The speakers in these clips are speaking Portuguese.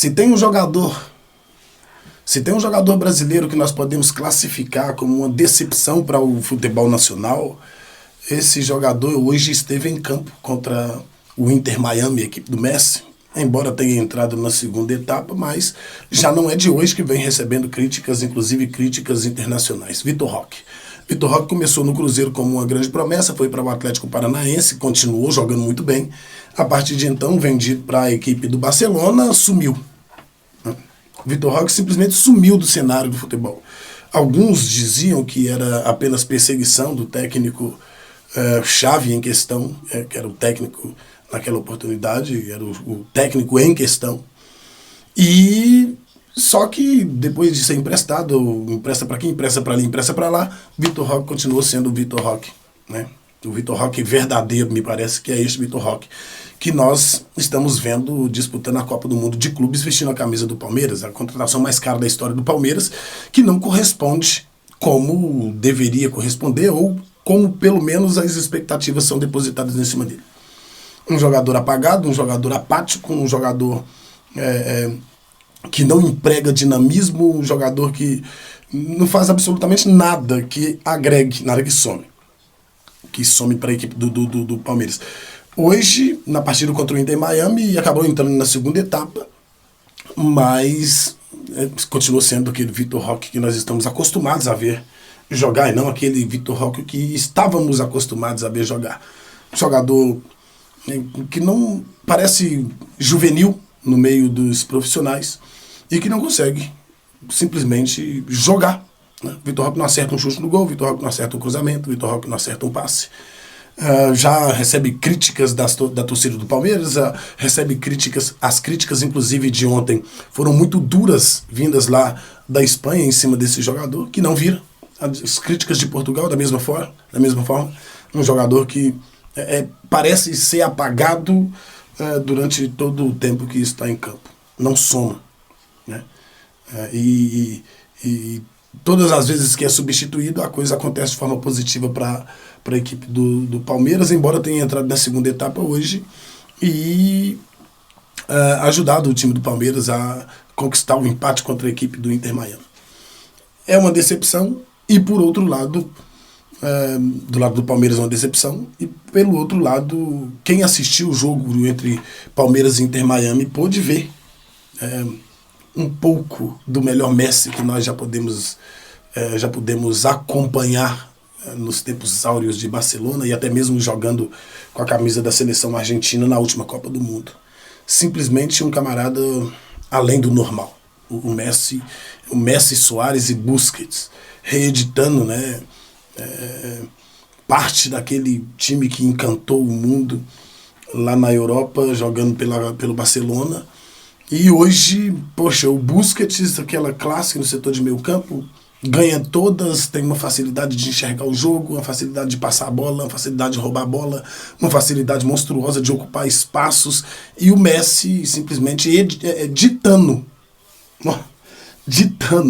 Se tem um jogador, se tem um jogador brasileiro que nós podemos classificar como uma decepção para o futebol nacional, esse jogador hoje esteve em campo contra o Inter Miami, a equipe do Messi, embora tenha entrado na segunda etapa, mas já não é de hoje que vem recebendo críticas, inclusive críticas internacionais. Vitor Roque. Vitor Roque começou no Cruzeiro como uma grande promessa, foi para o Atlético Paranaense, continuou jogando muito bem. A partir de então, vendido para a equipe do Barcelona, sumiu. Vitor Roque simplesmente sumiu do cenário do futebol. Alguns diziam que era apenas perseguição do técnico chave em questão, que era o técnico naquela oportunidade, era o técnico em questão. E só que depois de ser emprestado, empresta para aqui, empresta para ali, empresta para lá, Vitor Roque continuou sendo o Vitor Roque, né? O Vitor Roque verdadeiro, me parece que é este Vitor Roque, que nós estamos vendo disputando a Copa do Mundo de clubes vestindo a camisa do Palmeiras, a contratação mais cara da história do Palmeiras, que não corresponde como deveria corresponder ou como pelo menos as expectativas são depositadas em cima dele. Um jogador apagado, um jogador apático, um jogador que não emprega dinamismo, um jogador que não faz absolutamente nada que agregue, nada que some para a equipe do Palmeiras. Hoje, na partida contra o Inter Miami, acabou entrando na segunda etapa, mas continuou sendo aquele Vitor Roque que nós estamos acostumados a ver jogar, e não aquele Vitor Roque que estávamos acostumados a ver jogar. Jogador que não parece juvenil no meio dos profissionais e que não consegue simplesmente jogar. Vitor Roque não acerta um chute no gol, Vitor Roque não acerta um cruzamento, Vitor Roque não acerta um passe. Já recebe críticas da torcida do Palmeiras, recebe críticas, as críticas inclusive de ontem foram muito duras, vindas lá da Espanha em cima desse jogador, que não vira. As críticas de Portugal da mesma forma, um jogador que parece ser apagado durante todo o tempo que está em campo, não soma, né? E todas as vezes que é substituído, a coisa acontece de forma positiva para a equipe do Palmeiras, embora tenha entrado na segunda etapa hoje e ajudado o time do Palmeiras a conquistar o empate contra a equipe do Inter Miami. É uma decepção e, por outro lado, do lado do Palmeiras é uma decepção e, pelo outro lado, quem assistiu o jogo entre Palmeiras e Inter Miami pôde ver um pouco do melhor Messi que nós já podemos acompanhar nos tempos áureos de Barcelona e até mesmo jogando com a camisa da seleção argentina na última Copa do Mundo. Simplesmente um camarada além do normal. O Messi, Suárez e Busquets reeditando, né, parte daquele time que encantou o mundo lá na Europa, jogando pelo Barcelona. E hoje, poxa, o Busquets, aquela clássica no setor de meio campo, ganha todas, tem uma facilidade de enxergar o jogo, uma facilidade de passar a bola, uma facilidade de roubar a bola, uma facilidade monstruosa de ocupar espaços. E o Messi simplesmente ditando,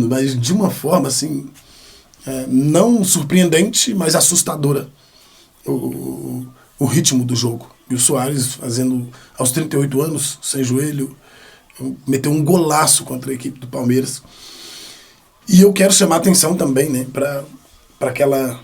mas de uma forma assim, não surpreendente, mas assustadora, o ritmo do jogo. E o Suárez fazendo, aos 38 anos, sem joelho, meteu um golaço contra a equipe do Palmeiras. E eu quero chamar a atenção também, né, para aquela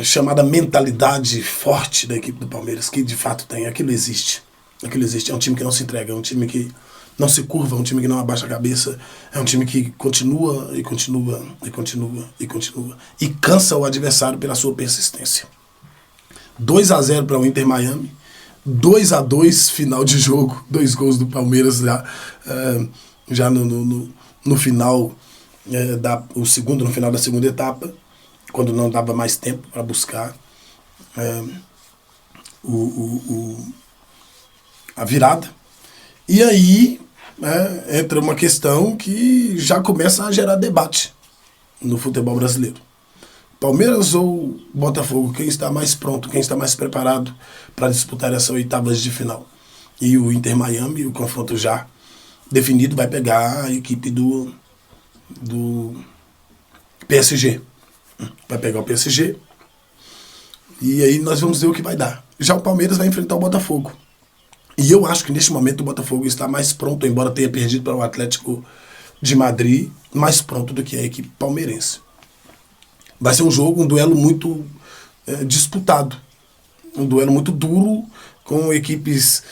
chamada mentalidade forte da equipe do Palmeiras, que de fato tem. Aquilo existe. É um time que não se entrega, é um time que não se curva, é um time que não abaixa a cabeça, é um time que continua e continua e continua e continua e cansa o adversário pela sua persistência. 2-0 para o Inter Miami, 2-2 final de jogo, 2 gols do Palmeiras já no final, o segundo no final da segunda etapa, quando não dava mais tempo para buscar a virada. E aí entra uma questão que já começa a gerar debate no futebol brasileiro. Palmeiras ou Botafogo, quem está mais pronto, quem está mais preparado para disputar essa oitavas de final? E o Inter Miami, o confronto já definido, vai pegar a equipe do PSG. Vai pegar o PSG e aí nós vamos ver o que vai dar. Já o Palmeiras vai enfrentar o Botafogo. E eu acho que neste momento o Botafogo está mais pronto, embora tenha perdido para o Atlético de Madrid, mais pronto do que a equipe palmeirense. Vai ser um jogo, um duelo muito disputado. Um duelo muito duro, com equipes,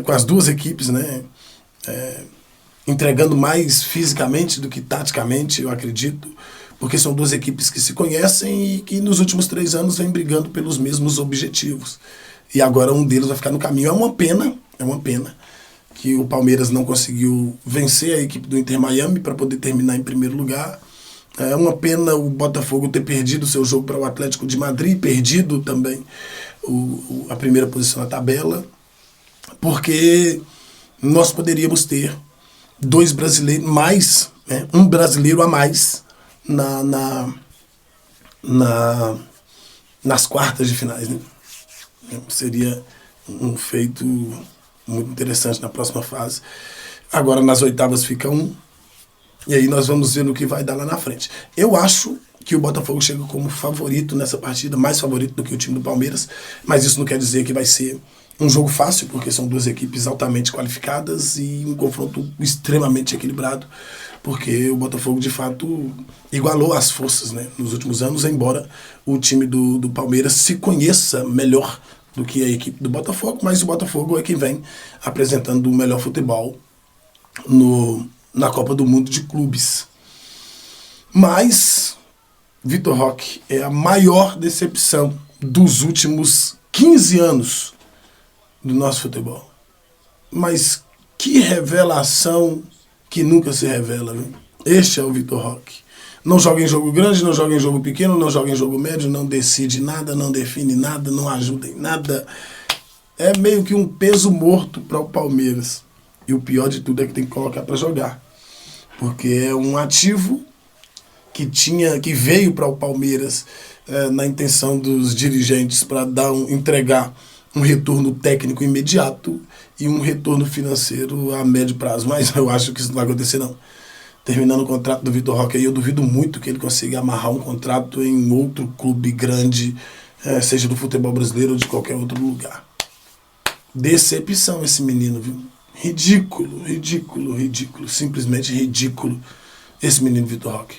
com as duas equipes, né? Entregando mais fisicamente do que taticamente, eu acredito, porque são duas equipes que se conhecem e que nos últimos 3 anos vêm brigando pelos mesmos objetivos. E agora um deles vai ficar no caminho. É uma pena que o Palmeiras não conseguiu vencer a equipe do Inter Miami para poder terminar em primeiro lugar. É uma pena o Botafogo ter perdido o seu jogo para o Atlético de Madrid, perdido também a primeira posição na tabela, porque nós poderíamos ter dois brasileiros mais, né, um brasileiro a mais nas quartas de finais. Né? Seria um feito muito interessante na próxima fase. Agora nas oitavas fica um, e aí nós vamos ver no que vai dar lá na frente. Eu acho que o Botafogo chega como favorito nessa partida, mais favorito do que o time do Palmeiras, mas isso não quer dizer que vai ser um jogo fácil, porque são duas equipes altamente qualificadas e um confronto extremamente equilibrado, porque o Botafogo de fato igualou as forças, né, nos últimos anos, embora o time do Palmeiras se conheça melhor do que a equipe do Botafogo, mas o Botafogo é quem vem apresentando o melhor futebol na Copa do Mundo de Clubes. Mas Vitor Roque é a maior decepção dos últimos 15 anos do nosso futebol. Mas que revelação que nunca se revela, viu? Este é o Vitor Roque. Não joga em jogo grande, não joga em jogo pequeno, não joga em jogo médio, não decide nada, não define nada, não ajuda em nada. É meio que um peso morto para o Palmeiras. E o pior de tudo é que tem que colocar para jogar. Porque é um ativo que veio para o Palmeiras na intenção dos dirigentes para entregar um retorno técnico imediato e um retorno financeiro a médio prazo. Mas eu acho que isso não vai acontecer, não. Terminando o contrato do Vitor Roque aí, eu duvido muito que ele consiga amarrar um contrato em outro clube grande, seja do futebol brasileiro ou de qualquer outro lugar. Decepção esse menino, viu? Ridículo, ridículo, ridículo. Simplesmente ridículo esse menino Vitor Roque.